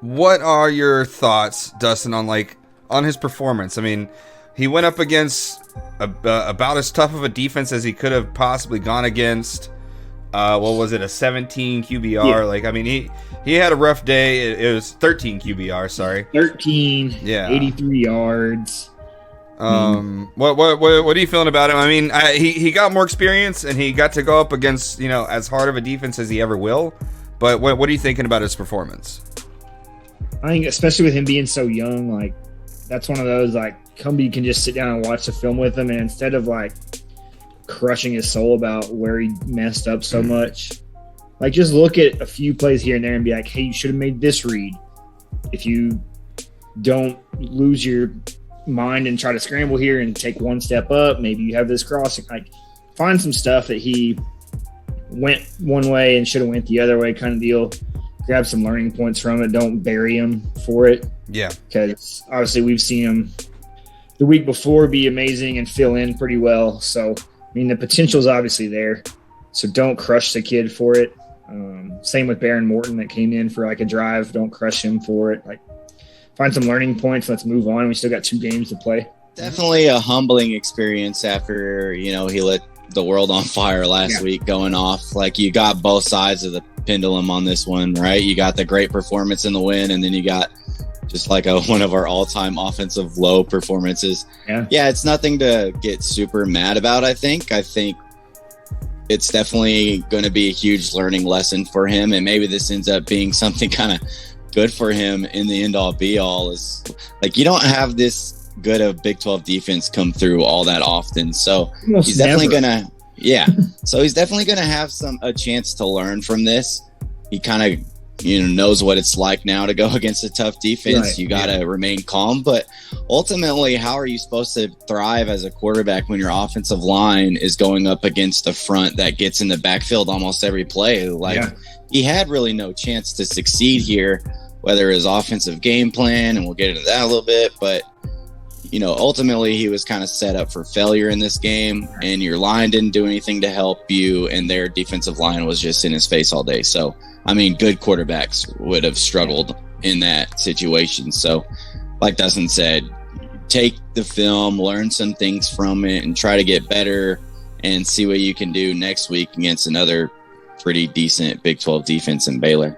What are your thoughts, Dustin, on his performance? I mean, he went up against about as tough of a defense as he could have possibly gone against. What was it, a 17 QBR? Yeah. Like, I mean, he had a rough day. It was 13 QBR, sorry. 13, Yeah. 83 yards. What are you feeling about him? I mean, he got more experience and he got to go up against, as hard of a defense as he ever will. But what are you thinking about his performance? I think especially with him being so young, like that's one of those like Cumbie can just sit down and watch the film with him, and instead of like crushing his soul about where he messed up so much, like just look at a few plays here and there and be like, hey, you should have made this read. If you don't lose your mind and try to scramble here and take one step up, maybe you have this crossing. Like find some stuff that he went one way and should have went the other way kind of deal. Grab some learning points from it. Don't bury him for it. Yeah. Because obviously we've seen him the week before be amazing and fill in pretty well. So, I mean, the potential's obviously there. So don't crush the kid for it. Same with Baron Morton that came in for like a drive. Don't crush him for it. Like find some learning points. Let's move on. We still got 2 games to play. Definitely a humbling experience after, he lit the world on fire last week going off. Like you got both sides of the pendulum on this one, right? You got the great performance in the win, and then you got just like one of our all-time offensive low performances. Yeah, it's nothing to get super mad about. I think it's definitely going to be a huge learning lesson for him, and maybe this ends up being something kind of good for him in the end-all be-all. Is like you don't have this good of Big 12 defense come through all that often, so Almost he's definitely never. gonna so he's definitely gonna have a chance to learn from this. He kind of knows what it's like now to go against a tough defense. Right. You gotta remain calm, but ultimately, how are you supposed to thrive as a quarterback when your offensive line is going up against a front that gets in the backfield almost every play? He had really no chance to succeed here, whether his offensive game plan, and we'll get into that a little bit, but ultimately he was kind of set up for failure in this game, and your line didn't do anything to help you, and their defensive line was just in his face all day. So, I mean, good quarterbacks would have struggled in that situation. So, like Dustin said, take the film, learn some things from it, and try to get better and see what you can do next week against another pretty decent Big 12 defense in Baylor.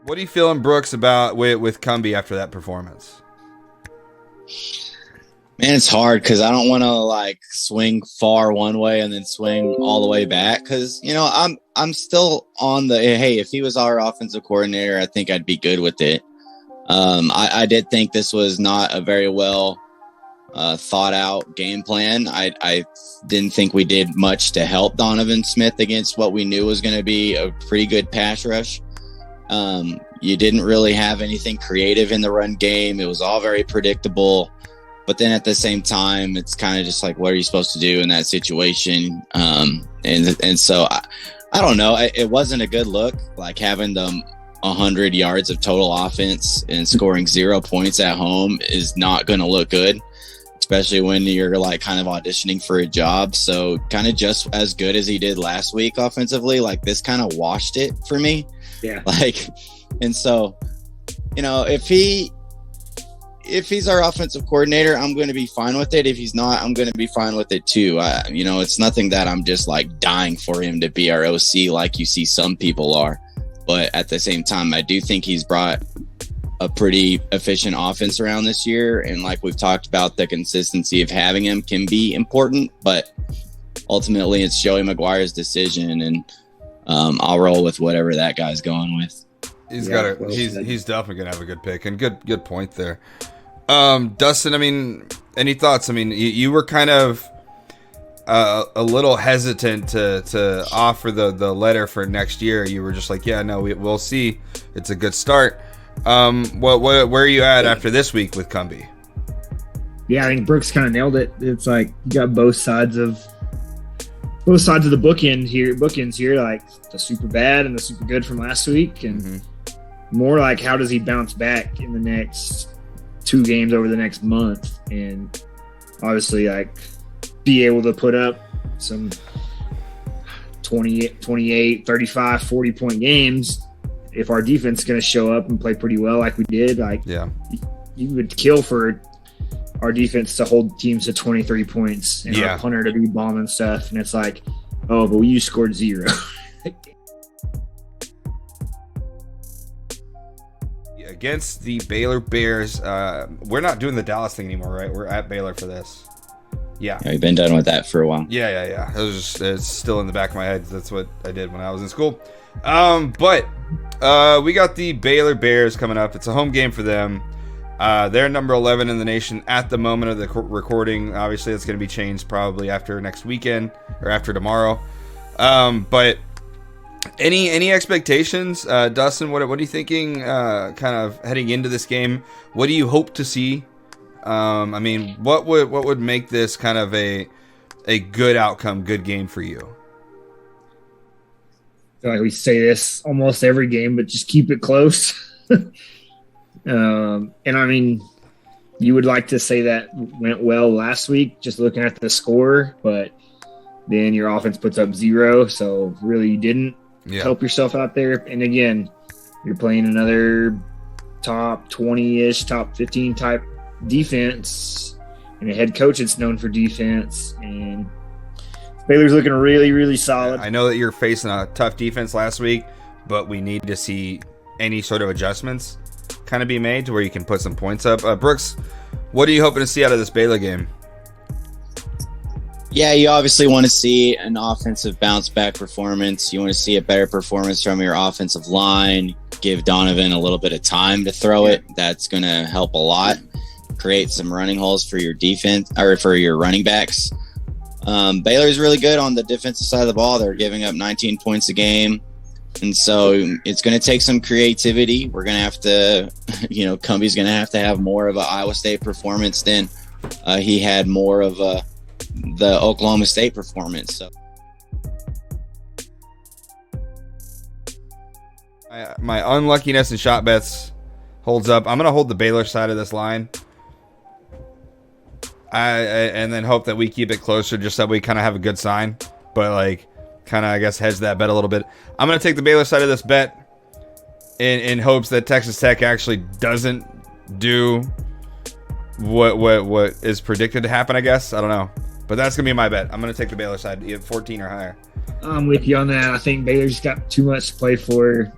What are you feeling, Brooks, about with Cumbie after that performance? Man, it's hard because I don't want to swing far one way and then swing all the way back. Because I'm still on the hey. If he was our offensive coordinator, I think I'd be good with it. I did think this was not a very well thought out game plan. I didn't think we did much to help Donovan Smith against what we knew was going to be a pretty good pass rush. You didn't really have anything creative in the run game. It was all very predictable. But then at the same time, it's kind of just like, what are you supposed to do in that situation? And so I don't know. It wasn't a good look, like having them 100 yards of total offense and scoring 0 points at home is not going to look good, especially when you're kind of auditioning for a job. So kind of just as good as he did last week offensively, this kind of washed it for me. Yeah. And so, if he's our offensive coordinator, I'm going to be fine with it. If he's not, I'm going to be fine with it too. It's nothing that I'm just dying for him to be our OC like you see some people are. But at the same time, I do think he's brought a pretty efficient offense around this year. And like we've talked about, the consistency of having him can be important, but ultimately it's Joey McGuire's decision, and I'll roll with whatever that guy's going with. He's definitely gonna have a good pick, and good point there. Dustin, I mean, any thoughts? I mean, you were kind of a little hesitant to offer the letter for next year. You were just like, yeah, no, we'll see. It's a good start. Where are you at after this week with Cumbie? Yeah, I think Brooks kind of nailed it. It's like you got both sides of the bookends here, like the super bad and the super good from last week, and more like how does he bounce back in the next 2 games over the next month, and obviously be able to put up some 28, 35, 40-point games, if our defense is going to show up and play pretty well like we did, you would kill for our defense to hold teams to 23 points and our punter to be bombing stuff. And it's like, oh, but you scored 0. Against the Baylor Bears, we're not doing the Dallas thing anymore, right? We're at Baylor for this. Yeah, we've been done with that for a while. Yeah. It's still in the back of my head. That's what I did when I was in school. But we got the Baylor Bears coming up. It's a home game for them. They're number 11 in the nation at the moment of the recording. Obviously, it's going to be changed probably after next weekend or after tomorrow. But any expectations, Dustin? What are you thinking? Kind of heading into this game, what do you hope to see? I mean, what would make this kind of a good outcome, good game for you? I feel like we say this almost every game, but just keep it close. And I mean, you would like to say that went well last week, just looking at the score, but then your offense puts up 0, so really you didn't help yourself out there. And again, you're playing another top 20-ish, top 15 type defense, and a head coach that's known for defense. And Baylor's looking really, really solid. I know that you're facing a tough defense last week, but we need to see any sort of adjustments kind of be made to where you can put some points up. Brooks, what are you hoping to see out of this Baylor game? Yeah, you obviously want to see an offensive bounce back performance. You want to see a better performance from your offensive line. Give Donovan a little bit of time to throw it. That's going to help a lot. Create some running holes for your defense or for your running backs. Baylor's really good on the defensive side of the ball. They're giving up 19 points a game. And so it's going to take some creativity. We're going to have to, Cumbie's going to have more of an Iowa State performance than he had more of the Oklahoma State performance. So my unluckiness in shot bets holds up. I'm going to hold the Baylor side of this line. And then hope that we keep it closer just so we kind of have a good sign. But I guess hedge that bet a little bit. I'm going to take the Baylor side of this bet in hopes that Texas Tech actually doesn't do what is predicted to happen, I guess. I don't know. But that's going to be my bet. I'm going to take the Baylor side, 14 or higher. I'm with you on that. I think Baylor's got too much to play for.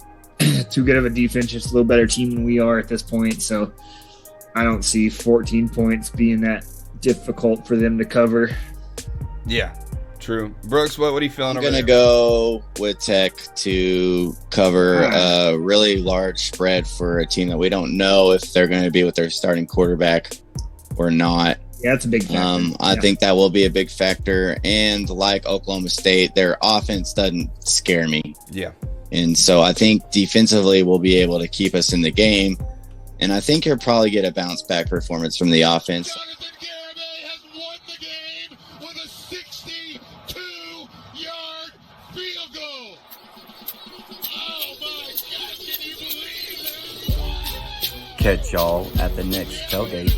Too good of a defense, just a little better team than we are at this point. So I don't see 14 points being that difficult for them to cover. Yeah, true. Brooks, what are you feeling? I'm going to go with Tech to cover a really large spread for a team that we don't know if they're going to be with their starting quarterback or not. Yeah, that's a big factor. I think that will be a big factor. And like Oklahoma State, their offense doesn't scare me. Yeah. And so I think defensively we'll be able to keep us in the game. And I think you'll probably get a bounce back performance from the offense. Catch y'all at the next tailgate.